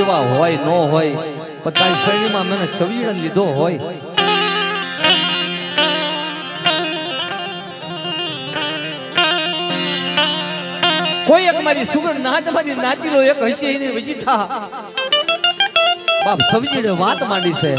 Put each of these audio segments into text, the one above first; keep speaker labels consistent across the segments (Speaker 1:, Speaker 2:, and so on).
Speaker 1: વિધવા હોય ન હોય પણ તારી શરીરમાં મને સવીરણ લીધો હોય કોઈ એક મારી સુગર નાત મારી નાતીલો એક હશે એને વજી થા બાપ સવજીડે વાત માંડી છે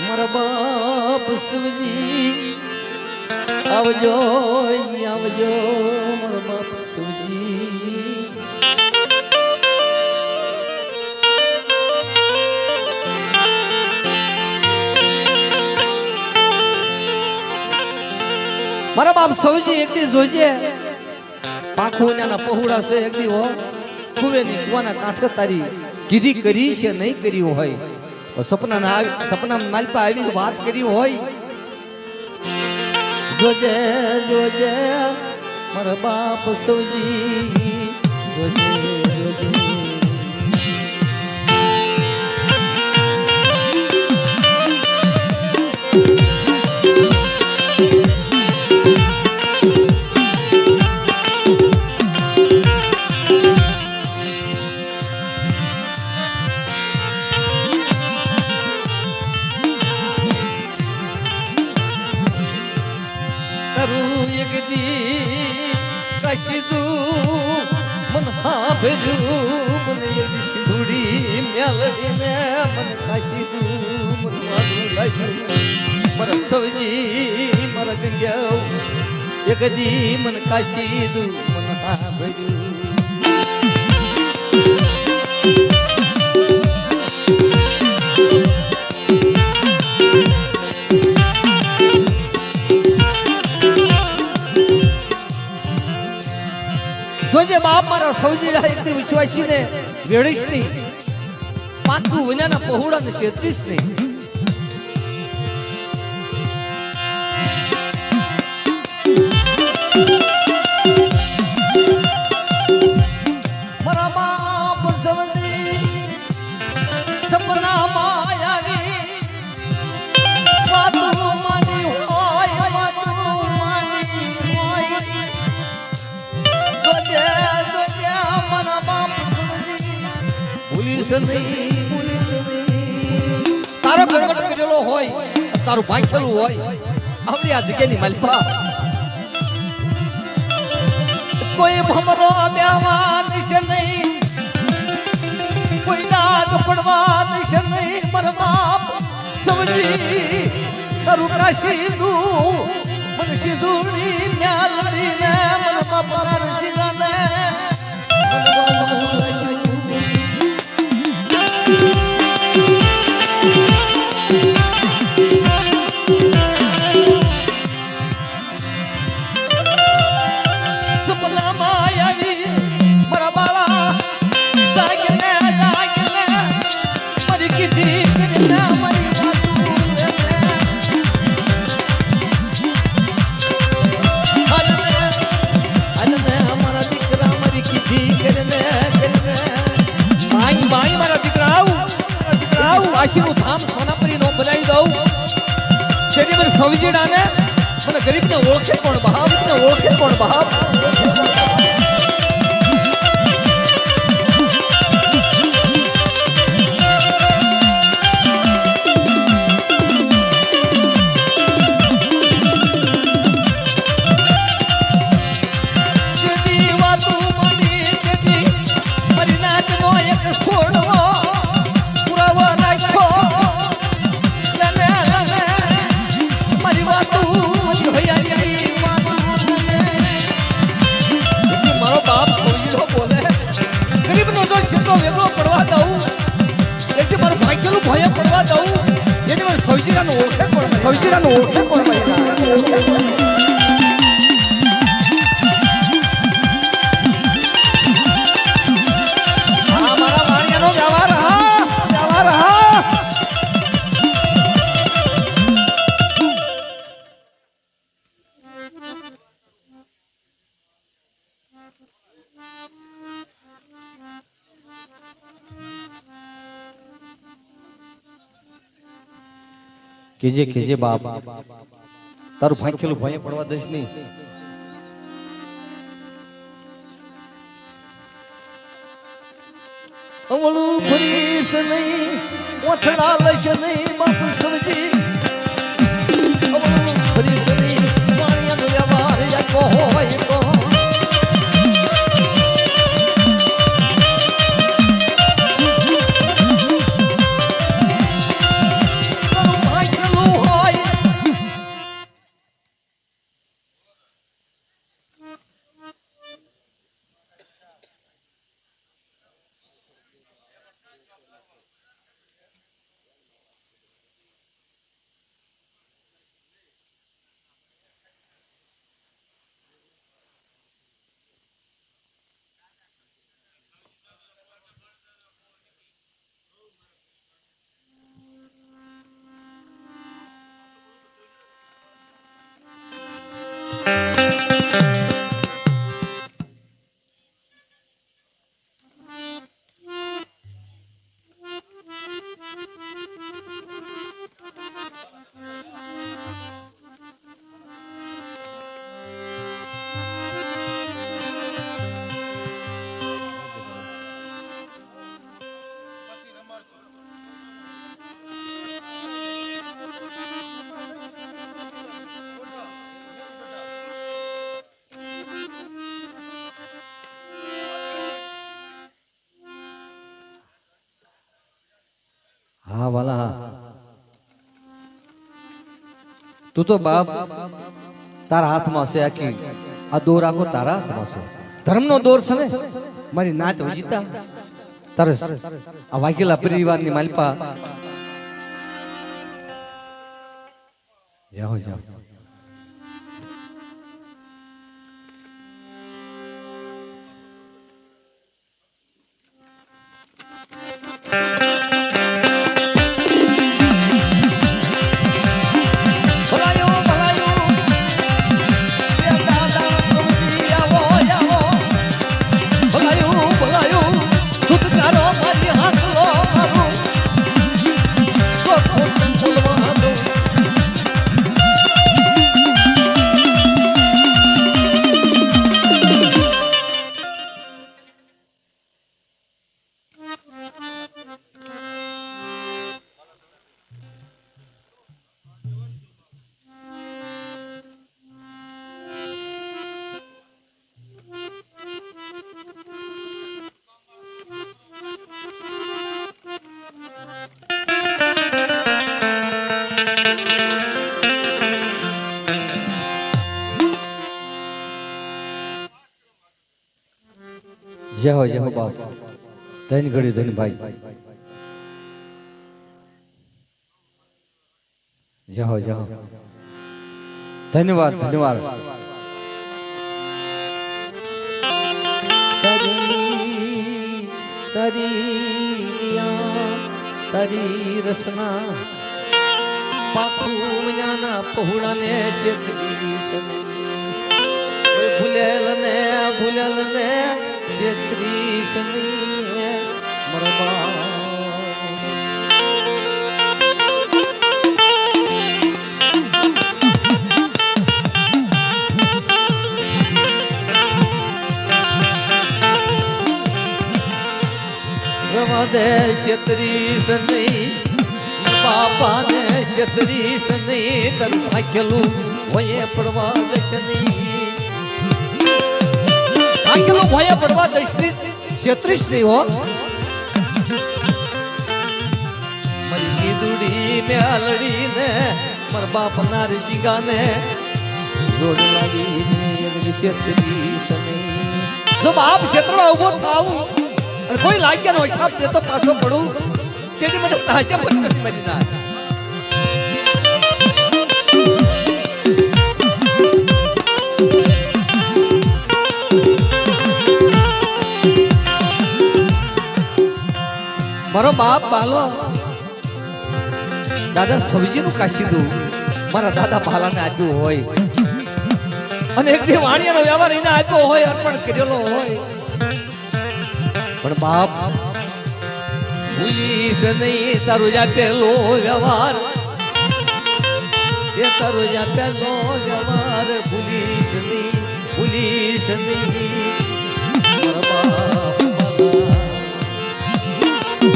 Speaker 1: મારા બાપ સવજી આવજો આવજો મારા બાપ સવજી મારા બાપ સવજી એક દી જોજે પાંખો નાના પહોળા છે એક દી હો કુવેની કુવાના કાંઠે તારી કીધી કરી છે નહીં કરી હોય સપના માલપા આવી વાત કરી હોય જોજે જોજે મારા બાપ સવજી જોજે જોજે એક દી કશીદું મન હાભર્યું મને એક સિંધુડી મેલડીને મને કશીદું મન વાદું લાગ્યું મારા સવજી મારા ગંગ્યા એક દી મન કશીદું મન હાભર્યું જોજે બાપ મારા સવજીડા એક દી વિશ્વાસી ને વેળીશ ની પાકું વિનાના પહોળા ને 33 ને મારા બાપ સવજી સપના માં આવી વાતું માની હોય વાતું માની હોય તારો કરકટ કરેલો હોય તારું ભાંખેલું હોય આપણી આ જગ્યાની માલપા કોઈ ભમરો દેવા દેશે નહીં કોઈ દાદ પડવા દેશે નહીં મારા બાપ સવજી તારું કાશીદું મને સિંધુડી મ્યાલડીને મારા બાપ મારા સીધાને કાશીનું ધામ સોનાપરી નો બનાવી દઉં જેથી મને સવજીડાને મને ગરીબને ઓળખે કોણ બાપ ને ઓળખે કોણ બાપ સવજીડાનું ઓળખે કોણ મારા માણિયાનો વ્યવહાર હા કેજે બાપ તારું ફાંકેલું ભય પડવા દઈશ નહીં. અવળું ફરીશ નહીં ઓથડા લઈશ નહીં બાપ સમજી. અવળું ફરીશ નહીં પાણીનો વ્યવહાર યાકો હોય તો હા વાલા તું તો બાપ તારા હાથમાં છે આખી આ દોર આખો તારા હાથમાં છે ધર્મનો દોર છે ને મારી નાત વજીતા તારે આ વાઘેલા પરિવારની માલપા જાઓ જાઓ જય હો બાપ ધન ઘડી ધન ભાઈ જય હો ધન્યવાદ ધન્યવાદ તારી રસના પાખું મજાના પહોળાને છેતરી ભૂલેલ ને છેતરી સની મરબા રવાદે છેતરી સની બાપા ને છેતરી સની તરું આખેલું હોય પડવા દશની આખેલું ભોયા પડવા દઈશની છેત્રીસ નહીં હો મારી સીધુડી મેલડી ને માર બાપ ના ઋષિગા ને જોડ લાગી ને છેત્રીસ નહીં જો બાપ ક્ષેત્રમાં ઉભો થાવું અને કોઈ લાગ્યા નો હિસાબ છે તો પાછો પડું તેથી મને તાજા બચત મરી ના મારો બાપ બાલો દાદા સબજી નું કાશીદું મારા દાદા ભાલાને આપ્યું હોય અને એક દી વાણિયાનો વ્યવહાર એને આપ્યો હોય અર્પણ કરેલો હોય પણ બાપ ભૂલીશ નહીં તારું આપેલો વ્યવહાર એ તારો યા પેલો જવાર ભૂલીશ નહીં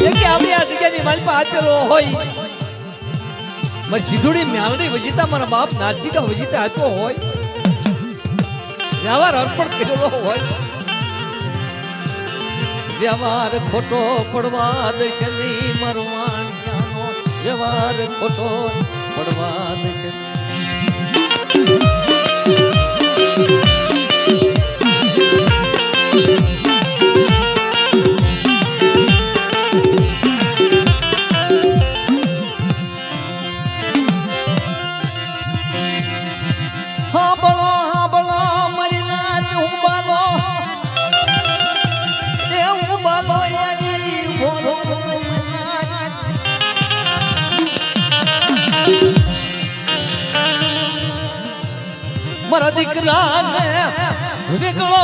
Speaker 1: એ કે આપણે આ જગ્યાની મારી પાસે આપેલો હોય મારી સીધોડી મ્યાવડી વજીતા મારા બાપ નારસીકા વજીતા આપ્યો હોય વ્યવહાર અર્પણ કરેલો હોય વ્યવહાર ખોટો પડવા દેશે નહીં મરવાન વ્યવહાર ખોટો પડવા દેશે મારા દીકરાને વેગળો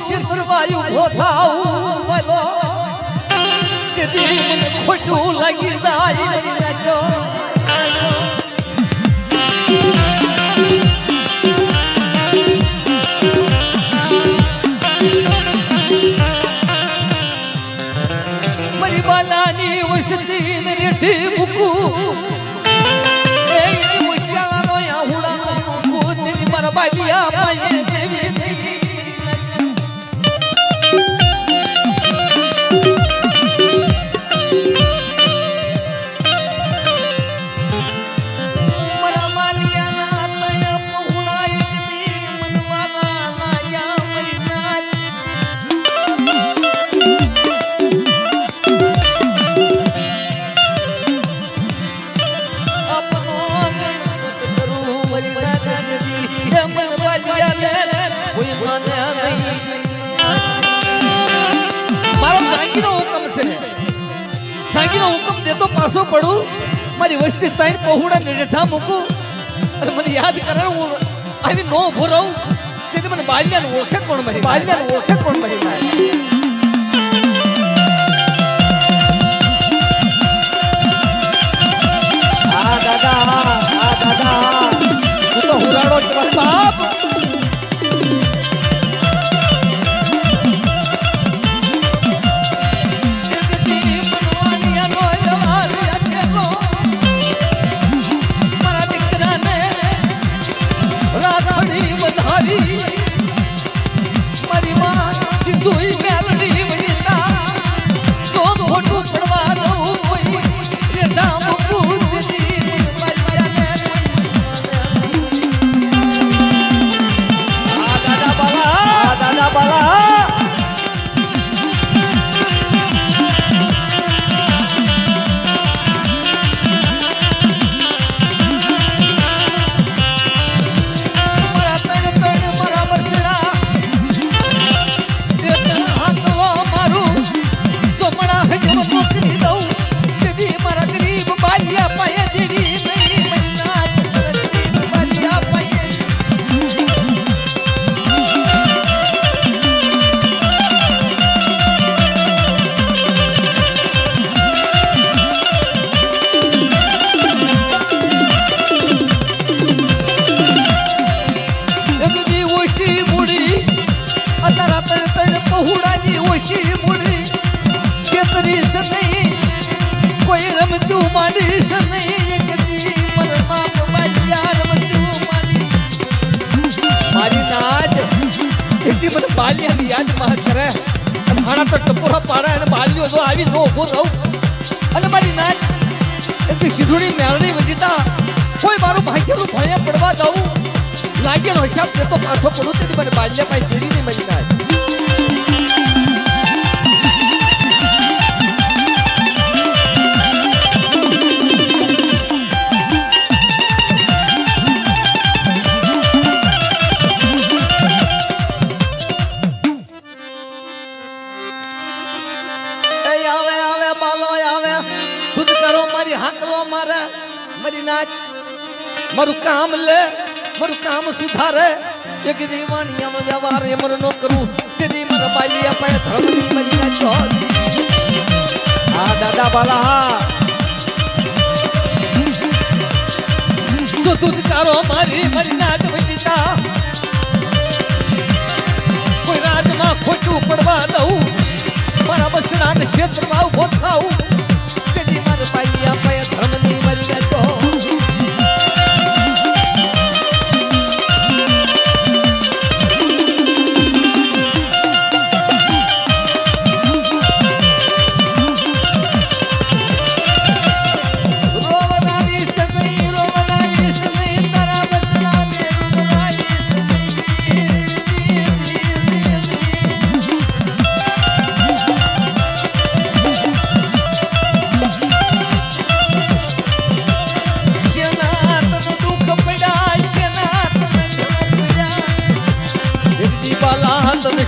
Speaker 1: શિરવાયુ ગોથાવું વાલો કે દી મને ખોટું લાગી જાય મારી બાલાની વસતી ને રેઠી મૂકું બાલિયા પાયે દેવી મરા માલિયા ના તય પહોળા એક દી મનવાલા માયા મરી નાચ આપનો કરું મરી ના દેતો પાછો પડું મારી વસ્તી તાઈ પહોળા ને રેઠા મૂકું અને મને યાદ કરે હું આવી નો ઉભો રહું તેથી મને બાલિયાને ઓળખે કોણ મારી આ દાદા તું તો હુરાડો છે મારી બાપ બાલિયાની યાદ માં કરે અને હાણા તો ટપોરા પાડા અને બાલિયો જો આવી નો ઉભો રહું અને મારી નાચ એટલી સીધુડી મેળણી વજીતા કોઈ મારું ભાગ્યનું ભણ્યા પડવા દઉં લાગેલો હિસાબ દેતો પાછો પડું તેથી મને બાલ્યા પાસે જેડી નહીં મળી નાચ મારી નાચ મારું કામ લે મારું કામ સુધારે એક દીવાણીયામાં વ્યવહાર એમર નો કરું તેથી મારા બાલિયા પાસે ધર્મની મારી નાચ હા દાદા બાલા હા તો તું તારો મારી મારી નાટ વચિતા કોઈ રાજમાં ખોટું પડવા દઉં મારા બસડા ને ક્ષેત્રમાં ઉભો થાઉં તેથી મારે પાઈ આપાય ધર્મની મરી ગયો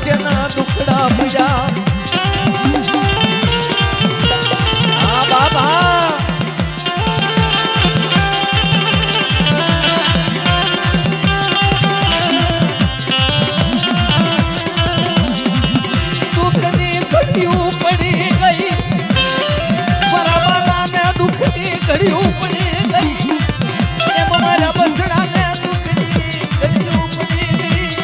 Speaker 1: સેના દુખડા પીડા આ બાબા દુઃખની ઘડીયું પડી ગઈ મારા બાલાને દુઃખની ઘડીયું પડી ગઈ એમ મારા બસડાને દુઃખની ઘડીયું પડી ગઈ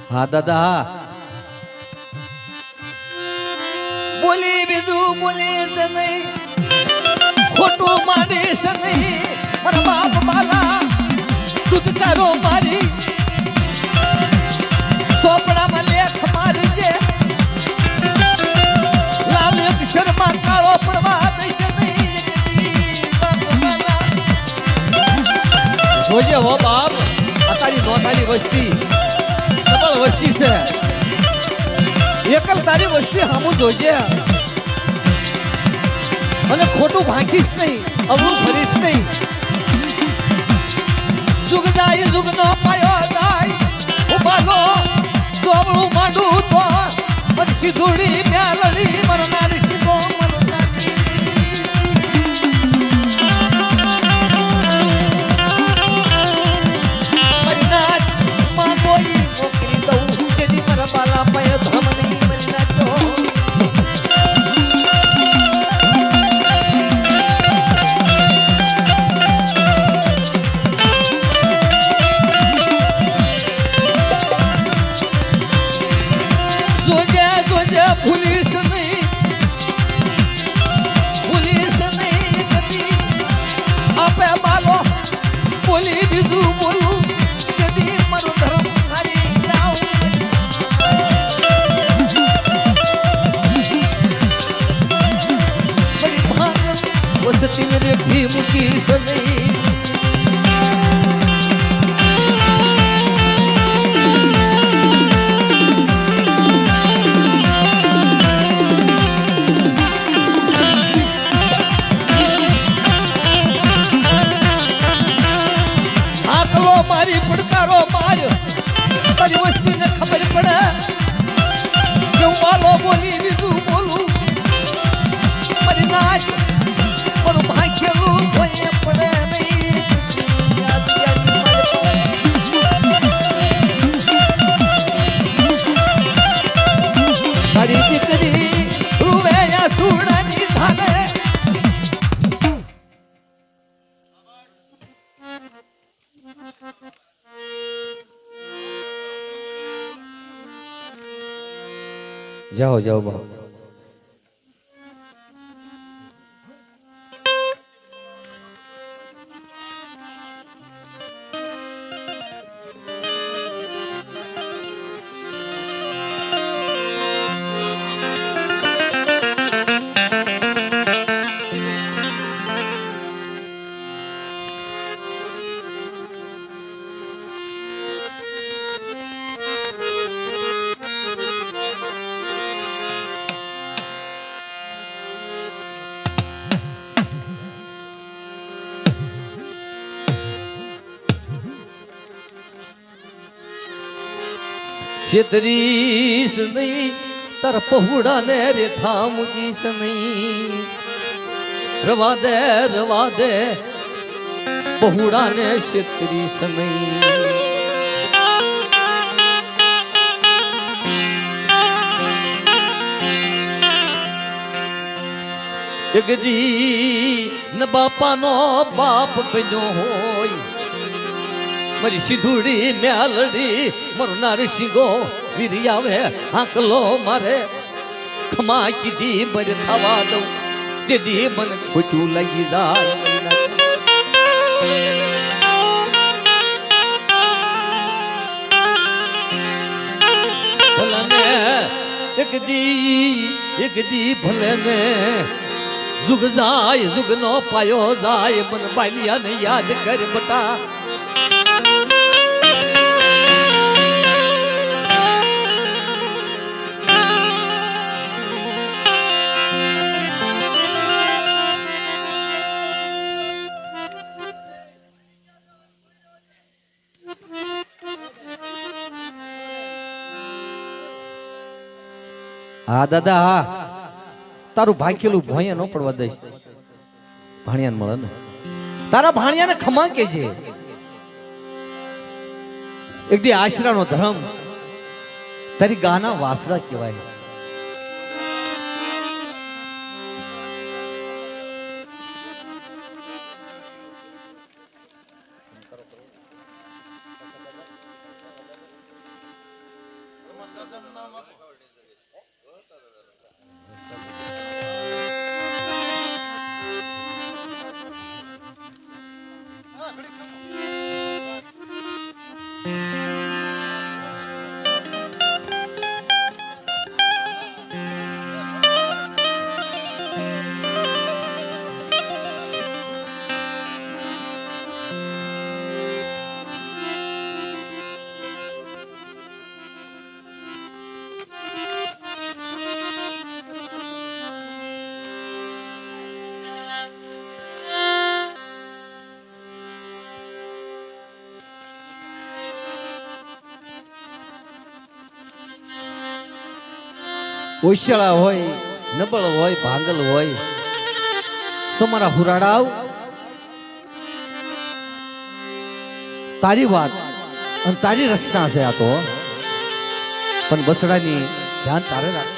Speaker 1: હા દાદા બોલી બીજું બોલી છે નહીં ખોટું માંડી છે નહીં મારા બાપ બાલા દૂધકારો મારી ચોપડામાં લેખ મારી છે લાલ અક્ષરમાં કાળો પડવા દઈશે નહીં બાપ બાલા જોજે હો બાપ આ તારી નોંધાની વસ્તી વસ્તી છે એકલ તારી વસ્તી હામું જોજે અને ખોટું ભાંચીશ નહીં અવળું ભરીશ નહીં જુગ જાય જુગ નો પાયો જાય ઉભાલો દોવળું માંડું તો મને સીધુડી મ્યાલડી મરનારી સીધો બાલા પાય ધમની મરી નાખો જોજે જોજે ભૂલીશ નહીં કદી આપે બાલો બોલી બીજું બોલું કદી મારું ધર્મ હારી જાઉં વસતી ને રેઠી મૂકીશ નહીં આકલો મારી પડકારો માર તારી વસ્તીને ખબર પડે કે હું બાલો બોલી બીજું બોલું મારી નાચ મારું ભાગ્યનું કોઈ પડે નહીં મારી દીકરી રૂવે સુડાની ધાને જાઓ જાઓ બાબા છેતરીશ નહીં તાર પહોળા ને રેઠા મૂકીશ નહીં રવા દે પહોળાને શેતરી સમય એક દી ન બાપાનો બાપ બન્યો હોય મારી સિધુડી મેલડી મારો નારસિંગો વીરી આવે આંકલો મારે ખમા કીધી બર થવા દઉં તે દી મને ખોટું લાગી જાય ભલે એક દી ભલે ને जुग जाय जुग नो पायो जाय मन बालिया ने याद कर बटा हाँ दादा हाँ તારું ભાંખેલું ભોંયા ન પડવા દઈશ ભાણિયાને મળે ને તારા ભાણિયાને ખમા કે છે એક દી આશરાનો ધર્મ તારી ગાના વાસરા કહેવાય ઓશિયાળા હોય નબળ હોય ભાંગલ હોય તો મારા હુરાડાવ તારી વાત અને તારી રચના છે આ તો પણ બસડાની ધ્યાન તારે રાખ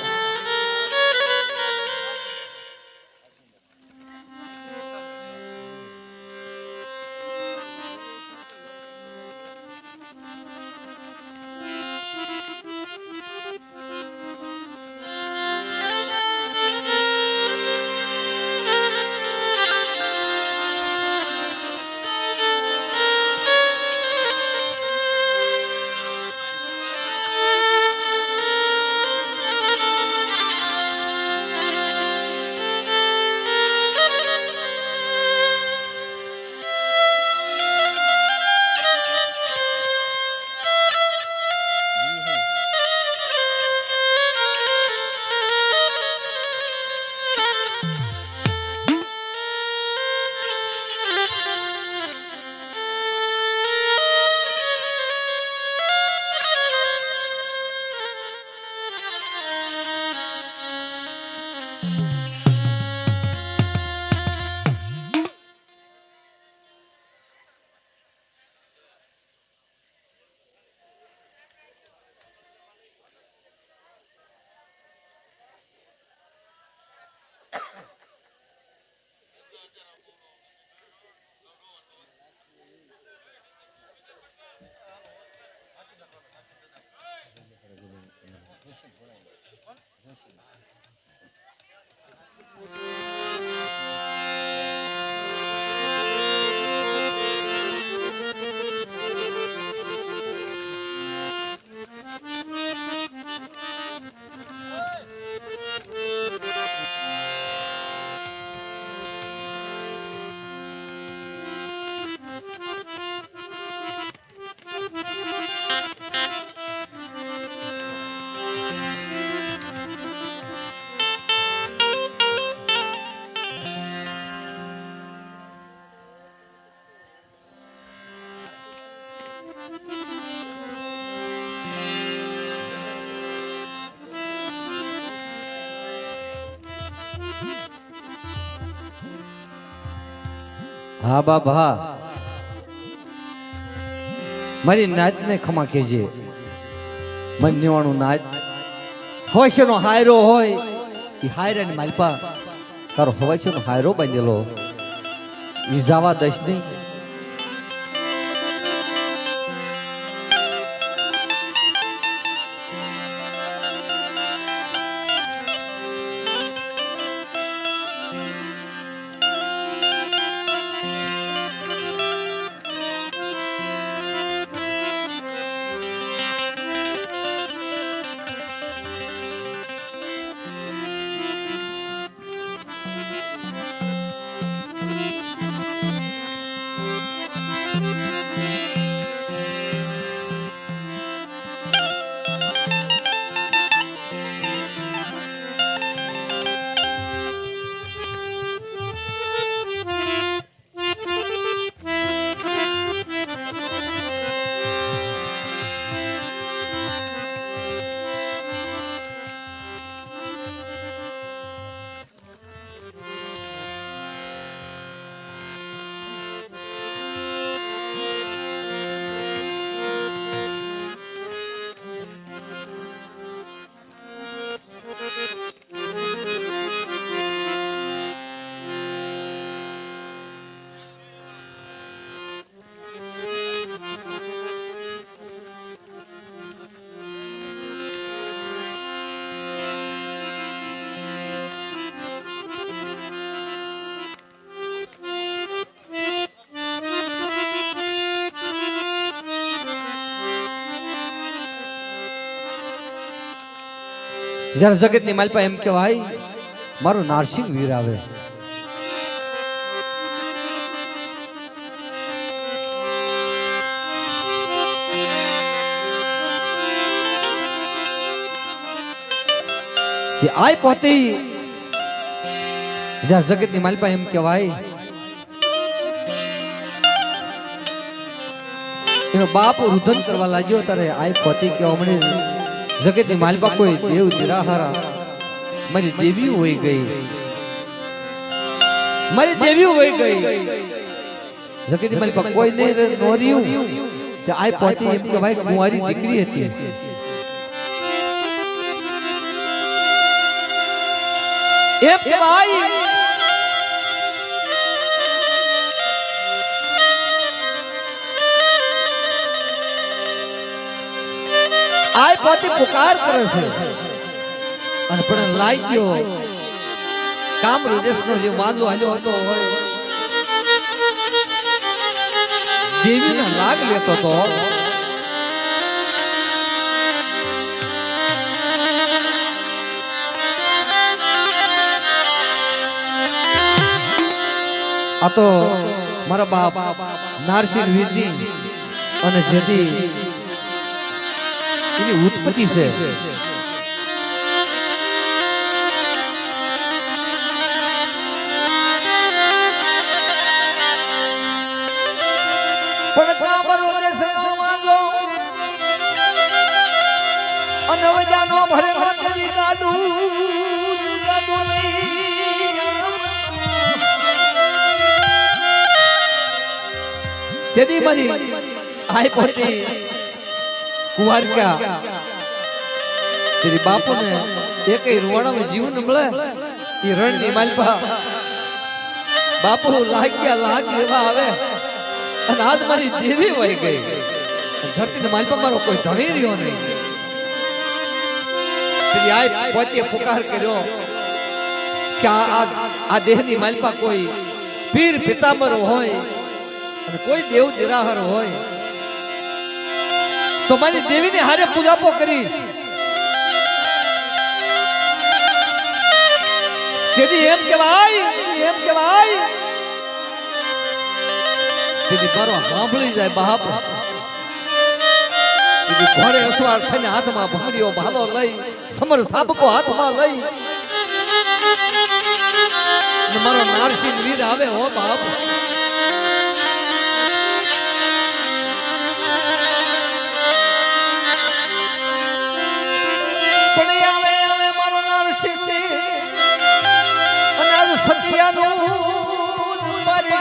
Speaker 1: હા બાબા મારી નાચ ને ખમા કેજે મન નિવાણું નાચ હવશ્યનો હાયરો હોય એ હાયરા ની માલપા તારો હવશ્યનો હાયરો બાંધેલો ઈ જવા દઈશ નહીં. જ્યારે જગતની માલપા એમ કહેવાય મારો નારસિંહ વીર આવે કે આય પોતી જ્યારે જગતની માલપા એમ કહેવાય એનો બાપ રુદન કરવા લાગ્યો ત્યારે આય પોતી કહેવા મળે જગતની માલપા કોઈ દેવ નિરાહારા મારી દેવી હોઈ ગઈ મારી દેવી હોઈ ગઈ જગતની માલપા કોઈ નહીં નોર્યું તે આય પોતી એમ કે ભાઈ કુંવારી દીકરી હતી એમ કે ભાઈ આય પોતી પુકાર કરે છે અને પણ લાગ્યો કામ હૃદયનો જે માનલો હાલ્યો હતો હોય દેવીનો લાગ લેતો હતો આ તો મારા બાપ નારસિંહ વિધિ અને જેથી એની ઉત્પત્તિ છે પણ કાબરો દેશનો માંગો અને વજાનો ભરેલો તેરી ગાડું તેદી મારી આય પોતી कुंवारिका तेरी बापू ने एक ही रुवाणा में जीवन मिले ये रण नी मालपा बापू लाग एवा आवे અને આજ મારી દેવી વહી ગઈ ધરતી ને માલપા મારો કોઈ ધણી રહ્યો નહીં તેરી આય પોતે પુકાર કર્યો કે આ દેહની માલપા કોઈ પીર પિતાંબર હોય અને કોઈ દેવ નિરાહાર હોય તો મારી દેવીને હારે પૂજાપો કરીશ તેથી એમ કહેવાય તેથી મારો સાંભળી જાય બાપ તેથી ઘોડે અસવાર થઈને હાથમાં ભંગડીઓ ભાલો લઈ સમર સાબકો હાથમાં લઈ મારો નારસિંહ વીર આવે હો બાપ સતિયાનું મારી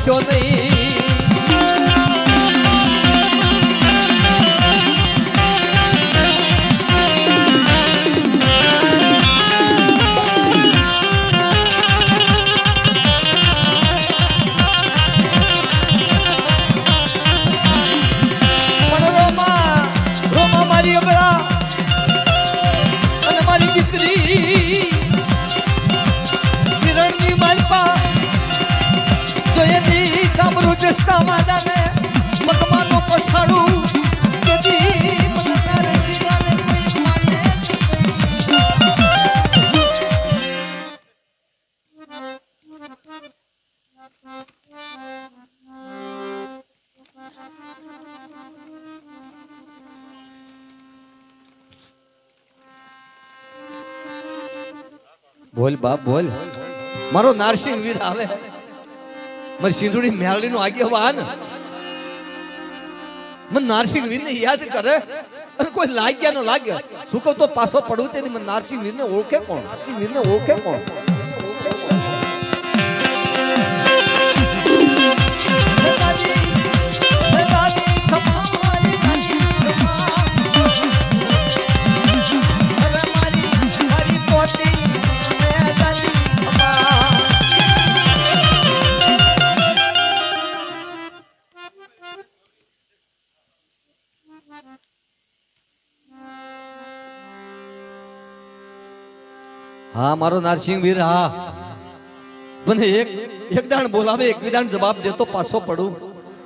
Speaker 1: કરશો નહીં. બોલ બાપ બોલ. મારો નારસિંહ વીર આવે, મારી સિંધુડી મેલડી નો આગેવાન મને નારસિંહ વીર ને યાદ કરે અને કોઈ લાગ્યા ન લાગે. શું કહું તો પાછો પડવું તેની મને નારસિંહ વીર ને ઓળખે કોણ? નારસિંહ વીર ને ઓળખે કોણ? હા મારો નારસિંહ વીર. હા મને એક દાણ બોલાવે, એક વિધાન જવાબ દેતો પાછો પડું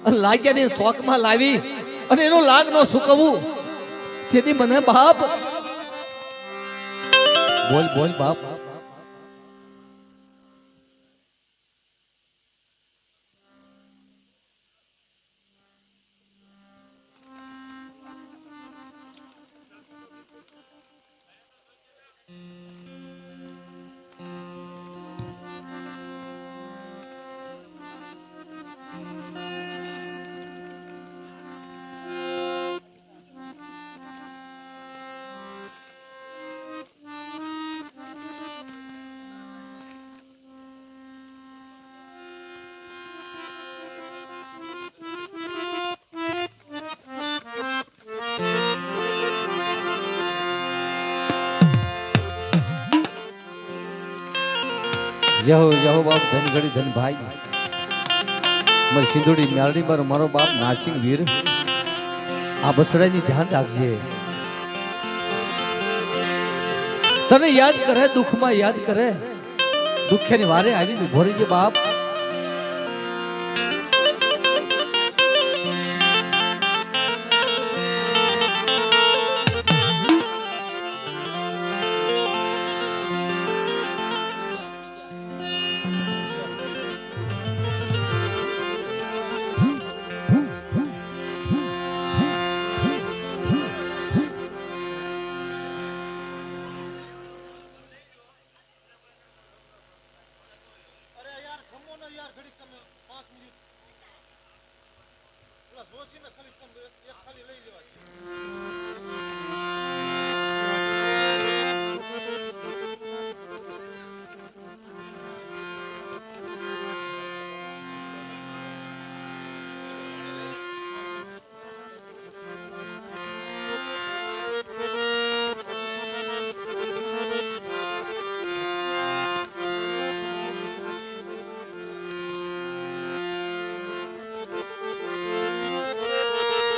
Speaker 1: અને લાગ્યા ને શોખમાં લાવી અને એનો લાગ નો સુકવું. તેથી મને બાપ બોલ બોલ બાપ. જહો જહો બાપ ધન ઘડી ધન ભાઈ. મારી સિંધુડી મેલડી પર મારો બાપ નારસિંહ વીર આ બસડાની ધ્યાન રાખજે. તને યાદ કરે, દુઃખમાં યાદ કરે, દુઃખની વારે આવીને ઉભો રહેજે બાપ.